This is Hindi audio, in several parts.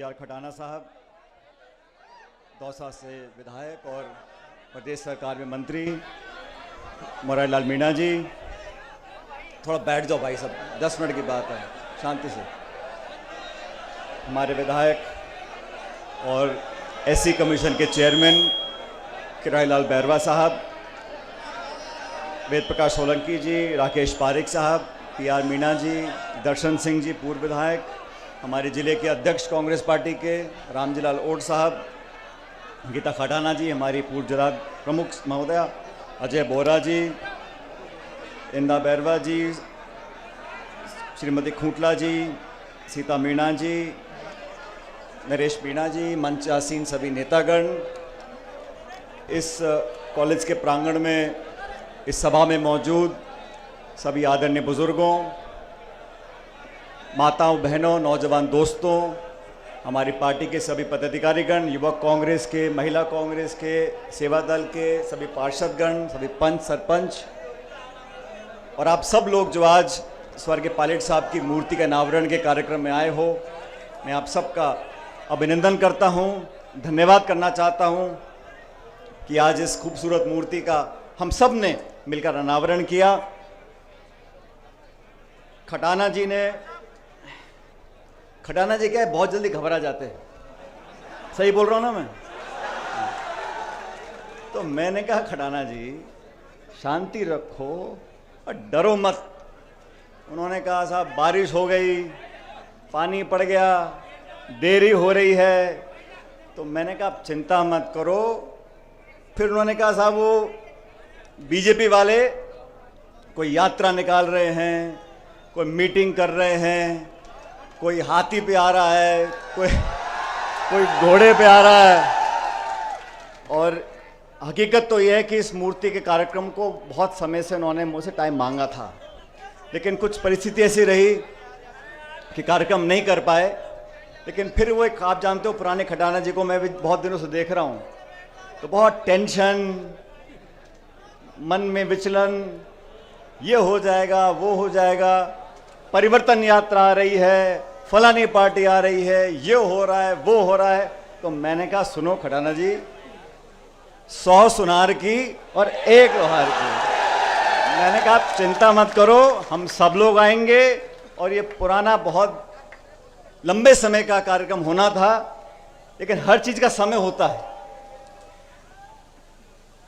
आर खटाना साहब, दौसा से विधायक और प्रदेश सरकार में मंत्री मोरारी लाल मीणा जी, थोड़ा बैठ जाओ भाई सब, 10 मिनट की बात है, शांति से। हमारे विधायक और एससी कमीशन के चेयरमैन किरारी लाल बैरवा साहब, वेद प्रकाश सोलंकी जी, राकेश पारिक साहब, PR मीणा जी, दर्शन सिंह जी पूर्व विधायक, हमारे ज़िले के अध्यक्ष कांग्रेस पार्टी के रामजीलाल ओट साहब, गीता खटाना जी हमारी पूर्व जिला प्रमुख महोदया, अजय बोरा जी, इंदा बैरवा जी, श्रीमती खूंटला जी, सीता मीणा जी, नरेश मीणा जी, मंच आसीन सभी नेतागण, इस कॉलेज के प्रांगण में इस सभा में मौजूद सभी आदरणीय बुजुर्गों, माताओं, बहनों, नौजवान दोस्तों, हमारी पार्टी के सभी पदाधिकारीगण, युवक कांग्रेस के, महिला कांग्रेस के, सेवा दल के सभी पार्षदगण, सभी पंच सरपंच और आप सब लोग जो आज स्वर्गीय पायलट साहब की मूर्ति के अनावरण के कार्यक्रम में आए हो, मैं आप सबका अभिनंदन करता हूं, धन्यवाद करना चाहता हूं कि आज इस खूबसूरत मूर्ति का हम सब ने मिलकर अनावरण किया। खटाना जी क्या है, बहुत जल्दी घबरा जाते हैं, सही बोल रहा हूं ना मैं? तो मैंने कहा खटाना जी शांति रखो और डरो मत। उन्होंने कहा साहब बारिश हो गई, पानी पड़ गया, देरी हो रही है। तो मैंने कहा चिंता मत करो। फिर उन्होंने कहा साहब वो बीजेपी वाले कोई यात्रा निकाल रहे हैं, कोई मीटिंग कर रहे हैं, कोई हाथी पे आ रहा है, कोई घोड़े पे आ रहा है। और हकीकत तो यह है कि इस मूर्ति के कार्यक्रम को बहुत समय से उन्होंने मुझसे टाइम मांगा था, लेकिन कुछ परिस्थिति ऐसी रही कि कार्यक्रम नहीं कर पाए। लेकिन फिर वो एक, आप जानते हो पुराने खटाना जी को मैं भी बहुत दिनों से देख रहा हूँ, तो बहुत टेंशन, मन में विचलन, ये हो जाएगा वो हो जाएगा, परिवर्तन यात्रा आ रही है, फलानी पार्टी आ रही है, ये हो रहा है वो हो रहा है। तो मैंने कहा सुनो खटाना जी, 100 सुनार की और 1 लोहार की। मैंने कहा चिंता मत करो, हम सब लोग आएंगे। और ये पुराना बहुत लंबे समय का कार्यक्रम होना था, लेकिन हर चीज का समय होता है।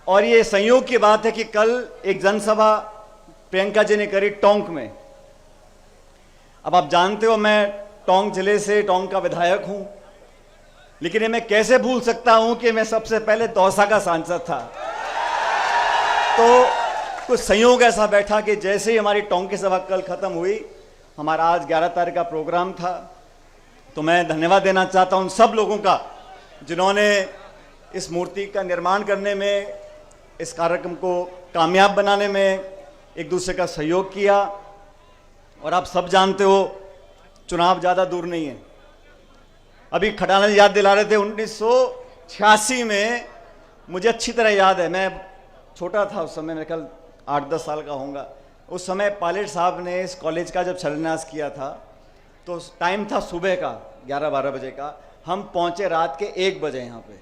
और ये संयोग की बात है कि कल एक जनसभा प्रियंका जी ने करी टोंक में। अब आप जानते हो मैं टोंक जिले से, टोंक का विधायक हूं, लेकिन ये मैं कैसे भूल सकता हूं कि मैं सबसे पहले दौसा का सांसद था। तो कुछ संयोग ऐसा बैठा कि जैसे ही हमारी टोंक की सभा कल खत्म हुई, हमारा आज 11 तारीख का प्रोग्राम था। तो मैं धन्यवाद देना चाहता हूं उन सब लोगों का जिन्होंने इस मूर्ति का निर्माण करने में, इस कार्यक्रम को कामयाब बनाने में एक दूसरे का सहयोग किया। और आप सब जानते हो चुनाव ज़्यादा दूर नहीं है। अभी खटाना जी याद दिला रहे थे 1986 में, मुझे अच्छी तरह याद है, मैं छोटा था उस समय, मेरे ख्याल 8-10 साल का होऊंगा। उस समय पायलट साहब ने इस कॉलेज का जब शिलान्यास किया था, तो टाइम था सुबह का 11-12 बजे का, हम पहुँचे रात के 1 बजे यहाँ पे।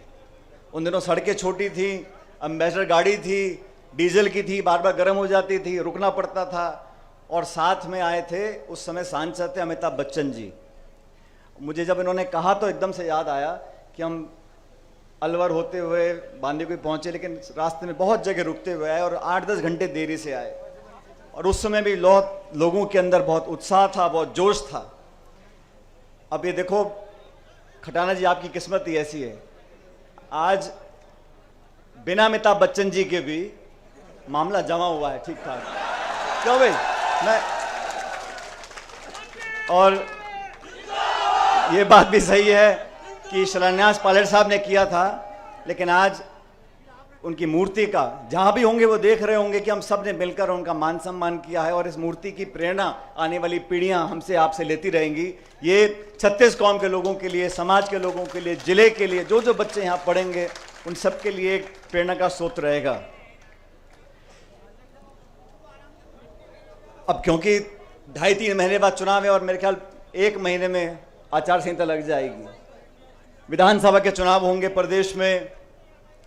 उन दिनों सड़कें छोटी थी, एम्बेसडर गाड़ी थी, डीजल की थी, बार बार गर्म हो जाती थी, रुकना पड़ता था। और साथ में आए थे उस समय सांसद थे अमिताभ बच्चन जी। मुझे जब इन्होंने कहा तो एकदम से याद आया कि हम अलवर होते हुए बांदीकुई पहुंचे, लेकिन रास्ते में बहुत जगह रुकते हुए आए और 8-10 घंटे देरी से आए। और उस समय भी लोगों के अंदर बहुत उत्साह था, बहुत जोश था। अब ये देखो खटाना जी, आपकी किस्मत ही ऐसी है, आज बिना अमिताभ बच्चन जी के भी मामला जमा हुआ है ठीक ठाक। क्यों भाई? और ये बात भी सही है कि शिलान्यास पायलट साहब ने किया था, लेकिन आज उनकी मूर्ति का जहां भी होंगे वो देख रहे होंगे कि हम सब ने मिलकर उनका मान सम्मान किया है। और इस मूर्ति की प्रेरणा आने वाली पीढ़ियां हमसे आपसे लेती रहेंगी। ये 36 कौम के लोगों के लिए, समाज के लोगों के लिए, जिले के लिए, जो जो बच्चे यहाँ पढ़ेंगे उन सब के लिए एक प्रेरणा का स्रोत रहेगा। अब क्योंकि 2.5-3 महीने बाद चुनाव है और मेरे ख्याल 1 महीने में आचार संहिता लग जाएगी, विधानसभा के चुनाव होंगे प्रदेश में,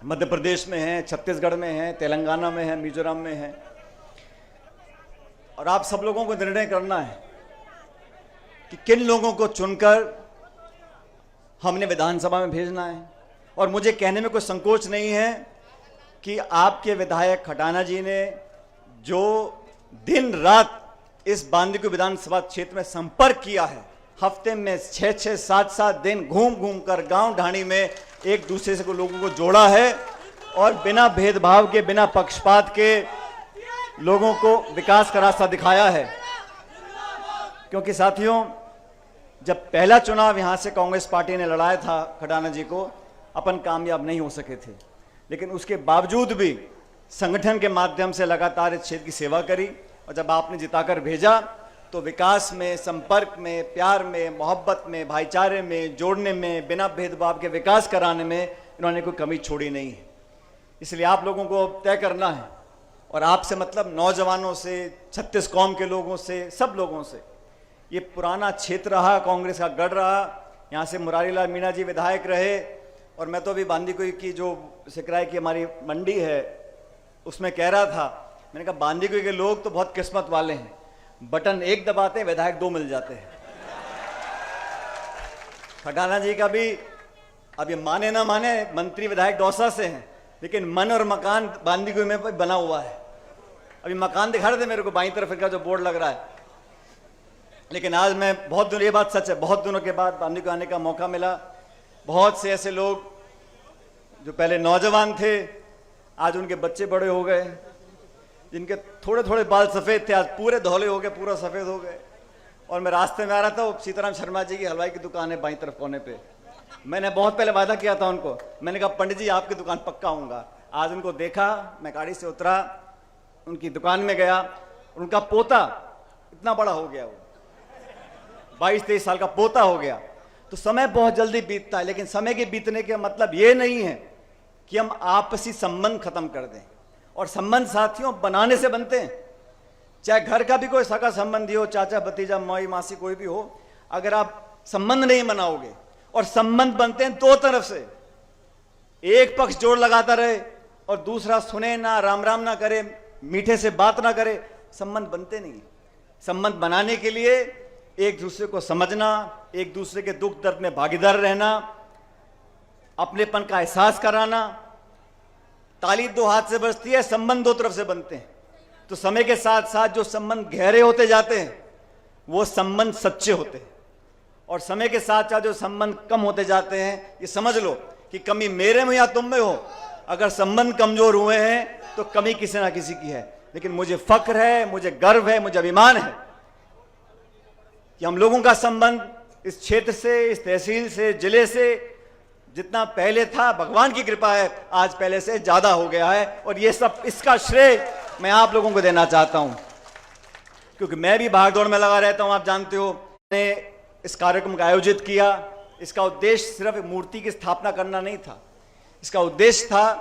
मध्य प्रदेश में हैं, छत्तीसगढ़ में हैं, तेलंगाना में हैं, मिजोरम में हैं, और आप सब लोगों को निर्णय करना है कि किन लोगों को चुनकर हमने विधानसभा में भेजना है। और मुझे कहने में कोई संकोच नहीं है कि आपके विधायक खटाना जी ने जो दिन रात इस बांदीकुई विधानसभा क्षेत्र में संपर्क किया है, हफ्ते में 6-6, 7-7 दिन घूम घूम कर गांव ढाणी में एक दूसरे से लोगों को जोड़ा है और बिना भेदभाव के, बिना पक्षपात के लोगों को विकास का रास्ता दिखाया है। क्योंकि साथियों, जब पहला चुनाव यहां से कांग्रेस पार्टी ने लड़ाया था खटाना जी को, अपन कामयाब नहीं हो सके थे, लेकिन उसके बावजूद भी संगठन के माध्यम से लगातार इस क्षेत्र की सेवा करी, और जब आपने जिताकर भेजा तो विकास में, संपर्क में, प्यार में, मोहब्बत में, भाईचारे में, जोड़ने में, बिना भेदभाव के विकास कराने में इन्होंने कोई कमी छोड़ी नहीं है। इसलिए आप लोगों को तय करना है, और आपसे मतलब नौजवानों से, 36 कौम के लोगों से, सब लोगों से। ये पुराना क्षेत्र रहा, कांग्रेस का गढ़ रहा, यहाँ से मुरारी लाल मीणा जी विधायक रहे, और मैं तो अभी बांदीकुई की जो सिकराय की हमारी मंडी है उसमें कह रहा था, मैंने कहा बांदीकुई के लोग तो बहुत किस्मत वाले हैं, बटन एक दबाते हैं विधायक 2 मिल जाते हैं। खटाना जी का भी, अब ये माने ना माने, मंत्री विधायक दौसा से हैं, लेकिन मन और मकान बांदीकुई में बना हुआ है। अभी मकान दिखा रहे थे मेरे को बाईं तरफ का जो बोर्ड लग रहा है। लेकिन आज मैं बहुत दिनों, ये बात सच है, बहुत दिनों के बाद बांदीकुई आने का मौका मिला। बहुत से ऐसे लोग जो पहले नौजवान थे, आज उनके बच्चे बड़े हो गए, जिनके थोड़े थोड़े बाल सफ़ेद थे आज पूरे धौले हो गए, पूरा सफ़ेद हो गए। और मैं रास्ते में आ रहा था, वो सीताराम शर्मा जी की हलवाई की दुकान है बाईं तरफ कोने पे। मैंने बहुत पहले वादा किया था उनको, मैंने कहा पंडित जी आपकी दुकान पक्का आऊँगा। आज उनको देखा, मैं गाड़ी से उतरा, उनकी दुकान में गया, उनका पोता इतना बड़ा हो गया, वो 22-23 साल का पोता हो गया। तो समय बहुत जल्दी बीतता है, लेकिन समय के बीतने का मतलब ये नहीं है कि हम आपसी संबंध खत्म कर दें। और संबंध साथियों बनाने से बनते हैं, चाहे घर का भी कोई सगा संबंधी हो, चाचा भतीजा, माई मासी, कोई भी हो, अगर आप संबंध नहीं बनाओगे, और संबंध बनते हैं 2 तरफ से, एक पक्ष जोर लगाता रहे और दूसरा सुने ना, राम राम ना करे, मीठे से बात ना करे, संबंध बनते नहीं। संबंध बनाने के लिए एक दूसरे को समझना, एक दूसरे के दुख दर्द में भागीदार रहना, अपनेपन का एहसास कराना। ताली 2 हाथ से बजती है, संबंध 2 तरफ से बनते हैं। तो समय के साथ साथ जो संबंध गहरे होते जाते हैं वो संबंध सच्चे होते हैं, और समय के साथ साथ जो संबंध कम होते जाते हैं, ये समझ लो कि कमी मेरे में या तुम में हो, अगर संबंध कमजोर हुए हैं तो कमी किसी ना किसी की है। लेकिन मुझे फक्र है, मुझे गर्व है, मुझे अभिमान है कि हम लोगों का संबंध इस क्षेत्र से, इस तहसील से, जिले से जितना पहले था, भगवान की कृपा है, आज पहले से ज्यादा हो गया है। और ये सब, इसका श्रेय मैं आप लोगों को देना चाहता हूं, क्योंकि मैं भी भागदौड़ में लगा रहता हूं। आप जानते हो, मैंने इस कार्यक्रम का आयोजित किया। इसका उद्देश्य सिर्फ मूर्ति की स्थापना करना नहीं था, इसका उद्देश्य था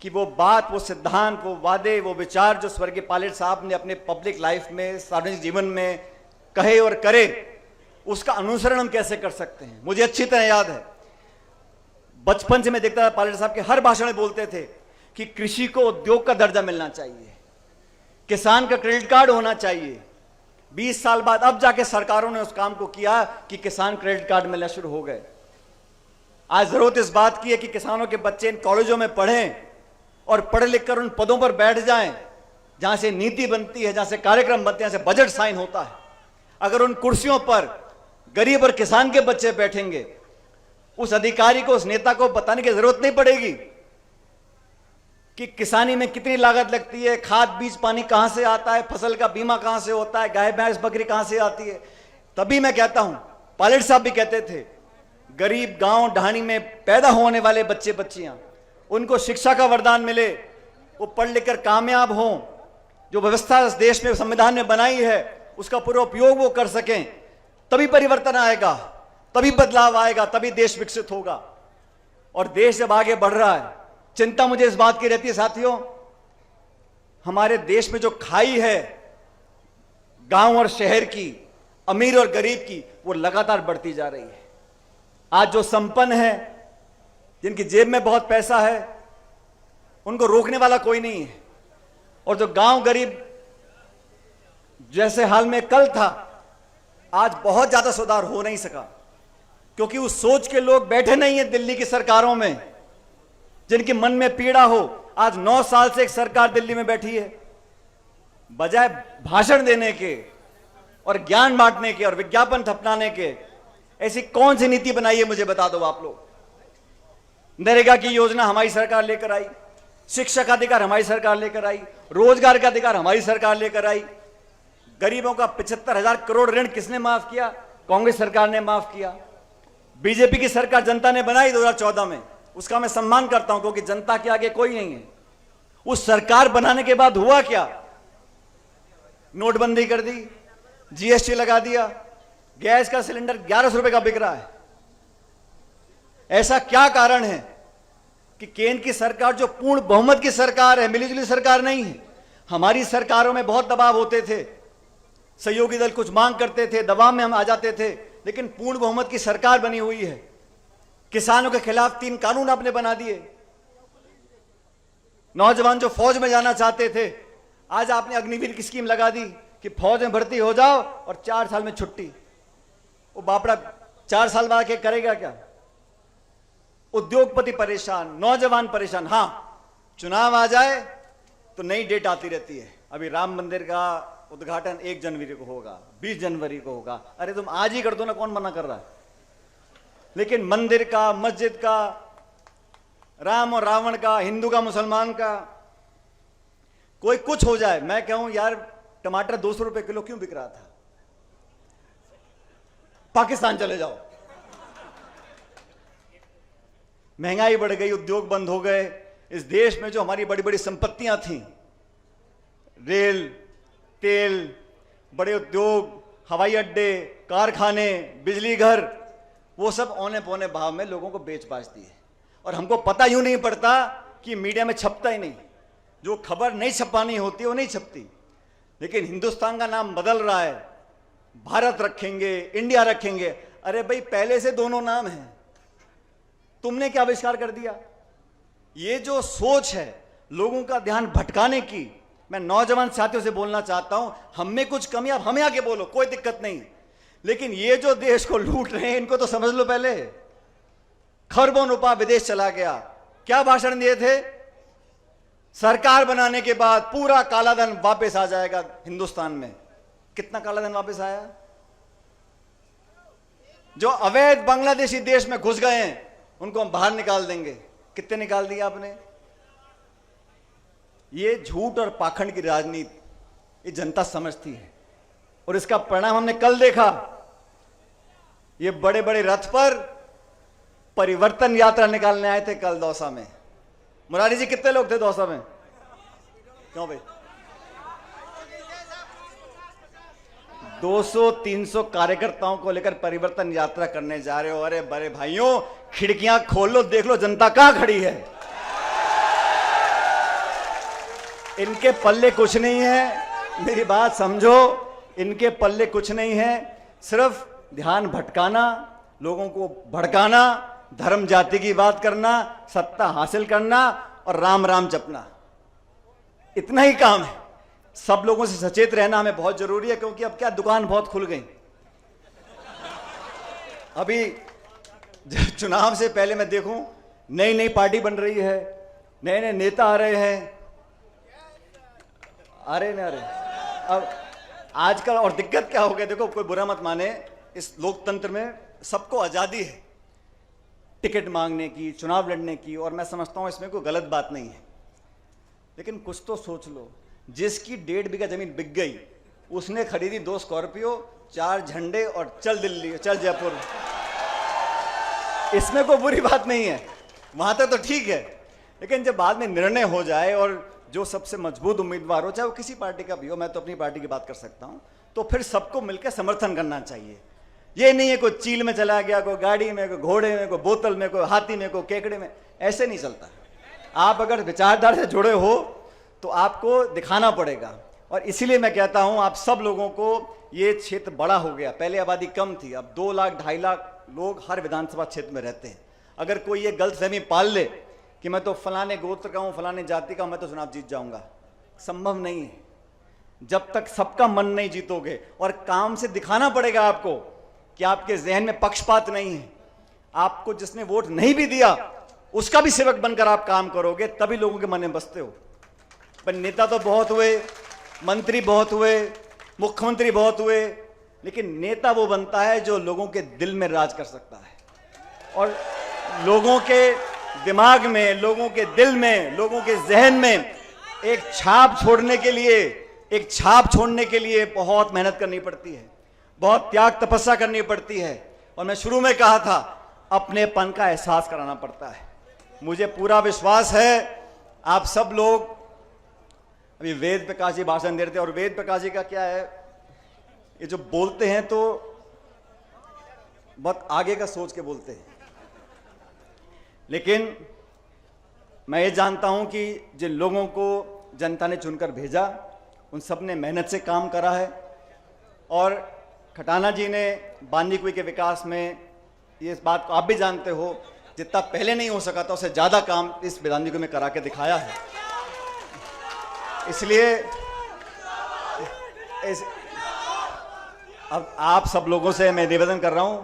कि वो बात, वो सिद्धांत, वो वादे, वो विचार जो स्वर्गीय पायलट साहब ने अपने पब्लिक लाइफ में, सार्वजनिक जीवन में कहे और करे, उसका अनुसरण हम कैसे कर सकते हैं। मुझे अच्छी तरह याद है, बचपन से मैं देखता था पायलट साहब के हर भाषण में बोलते थे कि कृषि को उद्योग का दर्जा मिलना चाहिए, किसान का क्रेडिट कार्ड होना चाहिए। 20 साल बाद अब जाके सरकारों ने उस काम को किया कि किसान क्रेडिट कार्ड मिलना शुरू हो गए। आज जरूरत इस बात की है कि किसानों के बच्चे इन कॉलेजों में पढ़ें और पढ़ लिख कर उन पदों पर बैठ जाएं जहां से नीति बनती है, जहां से कार्यक्रम बनते हैं, जहां से बजट साइन होता है। अगर उन कुर्सियों पर गरीब और किसान के बच्चे बैठेंगे, उस अधिकारी को, उस नेता को बताने की जरूरत नहीं पड़ेगी कि किसानी में कितनी लागत लगती है, खाद बीज पानी कहां से आता है, फसल का बीमा कहां से होता है, गाय भैंस बकरी कहां से आती है। तभी मैं कहता हूं, पायलट साहब भी कहते थे, गरीब गांव ढाणी में पैदा होने वाले बच्चे बच्चियां, उनको शिक्षा का वरदान मिले, वो पढ़ लिख कर कामयाब हों, जो व्यवस्था इस देश में, संविधान में बनाई है, उसका पूरा उपयोग वो कर सकें, तभी परिवर्तन आएगा, तभी बदलाव आएगा, तभी देश विकसित होगा। और देश जब आगे बढ़ रहा है, चिंता मुझे इस बात की रहती है साथियों, हमारे देश में जो खाई है गांव और शहर की, अमीर और गरीब की, वो लगातार बढ़ती जा रही है। आज जो संपन्न है, जिनकी जेब में बहुत पैसा है, उनको रोकने वाला कोई नहीं है। और जो गांव गरीब जैसे हाल में कल था, आज बहुत ज्यादा सुधार हो नहीं सका, क्योंकि उस सोच के लोग बैठे नहीं है दिल्ली की सरकारों में, जिनके मन में पीड़ा हो। आज 9 साल से एक सरकार दिल्ली में बैठी है, बजाय भाषण देने के और ज्ञान बांटने के और विज्ञापन थपनाने के, ऐसी कौन सी नीति बनाई है मुझे बता दो आप लोग। नरेगा की योजना हमारी सरकार लेकर आई, शिक्षा का अधिकार हमारी सरकार लेकर आई, रोजगार का अधिकार हमारी सरकार लेकर आई। गरीबों का 75,000 करोड़ ऋण किसने माफ किया? कांग्रेस सरकार ने माफ किया। बीजेपी की सरकार जनता ने बनाई 2014 में, उसका मैं सम्मान करता हूं, क्योंकि जनता के आगे कोई नहीं है। उस सरकार बनाने के बाद हुआ क्या? नोटबंदी कर दी, जीएसटी लगा दिया, गैस का सिलेंडर 1100 रुपए का बिक रहा है। ऐसा क्या कारण है कि केंद्र की सरकार जो पूर्ण बहुमत की सरकार है, मिलीजुली सरकार नहीं है। हमारी सरकारों में बहुत दबाव होते थे, सहयोगी दल कुछ मांग करते थे, दबाव में हम आ जाते थे, लेकिन पूर्ण बहुमत की सरकार बनी हुई है। किसानों के खिलाफ 3 कानून आपने बना दिए। नौजवान जो फौज में जाना चाहते थे, आज आपने अग्निवीर की स्कीम लगा दी कि फौज में भर्ती हो जाओ और 4 साल में छुट्टी। वो बापड़ा 4 साल बाद के करेगा क्या? उद्योगपति परेशान, नौजवान परेशान। हां, चुनाव आ जाए तो नई डेट आती रहती है। अभी राम मंदिर का उद्घाटन 1 जनवरी को होगा, 20 जनवरी को होगा। अरे तुम आज ही कर दो ना, कौन मना कर रहा है? लेकिन मंदिर का, मस्जिद का, राम और रावण का, हिंदू का मुसलमान का, कोई कुछ हो जाए, मैं कहूं यार टमाटर 200 रुपए किलो क्यों बिक रहा था? पाकिस्तान चले जाओ। महंगाई बढ़ गई, उद्योग बंद हो गए। इस देश में जो हमारी बड़ी बड़ी संपत्तियां थीं, रेल, तेल, बड़े उद्योग, हवाई अड्डे, कारखाने, बिजली घर, वो सब औने पौने भाव में लोगों को बेच बाच दिए। और हमको पता यूं नहीं पड़ता कि मीडिया में छपता ही नहीं। जो खबर नहीं छपानी होती वो नहीं छपती। लेकिन हिंदुस्तान का नाम बदल रहा है, भारत रखेंगे, इंडिया रखेंगे। अरे भाई, पहले से दोनों नाम हैं, तुमने क्या आविष्कार कर दिया? ये जो सोच है लोगों का ध्यान भटकाने की, मैं नौजवान साथियों से बोलना चाहता हूं, हम में कुछ कमी, आप हमें आके बोलो, कोई दिक्कत नहीं। लेकिन ये जो देश को लूट रहे हैं, इनको तो समझ लो। पहले खरबों रुपया विदेश चला गया। क्या भाषण दिए थे? सरकार बनाने के बाद पूरा कालाधन वापस आ जाएगा हिंदुस्तान में। कितना कालाधन वापस आया? जो अवैध बांग्लादेशी देश में घुस गए हैं उनको हम बाहर निकाल देंगे। कितने निकाल दिए आपने? ये झूठ और पाखंड की राजनीति ये जनता समझती है, और इसका परिणाम हमने कल देखा। ये बड़े बड़े रथ पर परिवर्तन यात्रा निकालने आए थे कल दौसा में। मुरारी जी, कितने लोग थे दौसा में? क्यों भाई? 200-300 कार्यकर्ताओं को लेकर परिवर्तन यात्रा करने जा रहे हो। अरे बड़े भाइयों, खिड़कियां खोल लो, देख लो जनता कहां खड़ी है। इनके पल्ले कुछ नहीं है, मेरी बात समझो, इनके पल्ले कुछ नहीं है। सिर्फ ध्यान भटकाना, लोगों को भड़काना, धर्म जाति की बात करना, सत्ता हासिल करना और राम राम जपना, इतना ही काम है। सब लोगों से सचेत रहना हमें बहुत जरूरी है, क्योंकि अब क्या, दुकान बहुत खुल गई। अभी चुनाव से पहले मैं देखूं, नई नई पार्टी बन रही है, नए नए नेता आ रहे हैं। अरे न अरे, अब आजकल और दिक्कत क्या हो गया, देखो, कोई बुरा मत माने, इस लोकतंत्र में सबको आजादी है टिकट मांगने की, चुनाव लड़ने की, और मैं समझता हूं इसमें कोई गलत बात नहीं है। लेकिन कुछ तो सोच लो, जिसकी 1.5 बीघा जमीन बिक गई, उसने खरीदी 2 स्कॉर्पियो, 4 झंडे और चल दिल्ली, चल जयपुर। इसमें कोई बुरी बात नहीं है, वहां तक तो ठीक है। लेकिन जब बाद में निर्णय हो जाए और जो सबसे मजबूत उम्मीदवार हो, चाहे वो किसी पार्टी का भी हो, मैं तो अपनी पार्टी की बात कर सकता हूं, तो फिर सबको मिलकर समर्थन करना चाहिए। ये नहीं है कोई चील में चला गया, कोई गाड़ी में, कोई घोड़े में, कोई बोतल में, कोई हाथी में, कोई केकड़े में, ऐसे नहीं चलता। आप अगर विचारधारा से जुड़े हो तो आपको दिखाना पड़ेगा। और इसीलिए मैं कहता हूं, आप सब लोगों को, ये क्षेत्र बड़ा हो गया, पहले आबादी कम थी, अब 2 लाख 2.5 लाख लोग हर विधानसभा क्षेत्र में रहते हैं। अगर कोई ये गलतफहमी पाल ले कि मैं तो फलाने गोत्र का हूं, फलाने जाति का, मैं तो चुनाव जीत जाऊंगा, संभव नहीं है। जब तक सबका मन नहीं जीतोगे, और काम से दिखाना पड़ेगा आपको कि आपके जहन में पक्षपात नहीं है, आपको जिसने वोट नहीं भी दिया उसका भी सेवक बनकर आप काम करोगे, तभी लोगों के मन में बसते हो। पर नेता तो बहुत हुए, मंत्री बहुत हुए, मुख्यमंत्री बहुत हुए, लेकिन नेता वो बनता है जो लोगों के दिल में राज कर सकता है, और लोगों के दिमाग में, लोगों के दिल में, लोगों के जहन में एक छाप छोड़ने के लिए बहुत मेहनत करनी पड़ती है, बहुत त्याग तपस्या करनी पड़ती है। और मैं शुरू में कहा था, अपनेपन का एहसास कराना पड़ता है। मुझे पूरा विश्वास है आप सब लोग, अभी वेद प्रकाश जी भाषण दे रहे थे, और वेद प्रकाश जी का क्या है, ये जो बोलते हैं तो बहुत आगे का सोच के बोलते हैं, लेकिन मैं ये जानता हूं कि जिन लोगों को जनता ने चुनकर भेजा उन सब ने मेहनत से काम करा है। और खटाना जी ने बांदीकुई के विकास में, ये इस बात को आप भी जानते हो, जितना पहले नहीं हो सका था उससे ज्यादा काम इस बांदीकुई में करा के दिखाया है। इसलिए अब आप सब लोगों से मैं निवेदन कर रहा हूं,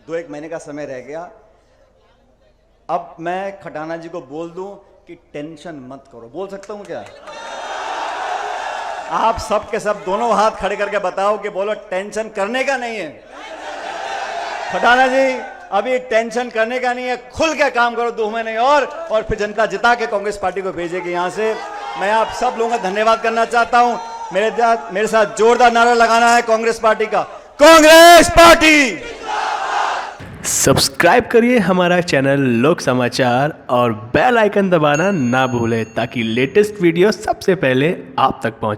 2-1 महीने का समय रह गया, अब मैं खटाना जी को बोल दूं कि टेंशन मत करो। बोल सकता हूं क्या? आप सब के सब दोनों हाथ खड़े करके बताओ कि बोलो टेंशन करने का नहीं है। खटाना जी अभी टेंशन करने का नहीं है, खुल के काम करो 2 महीने और फिर जनता जिता के कांग्रेस पार्टी को भेजेगी यहां से। मैं आप सब लोगों का धन्यवाद करना चाहता हूं। मेरे साथ जोरदार नारा लगाना है कांग्रेस पार्टी का, कांग्रेस पार्टी। सब्सक्राइब करिए हमारा चैनल लोक समाचार और बेल आइकन दबाना ना भूलें ताकि लेटेस्ट वीडियो सबसे पहले आप तक पहुंचे।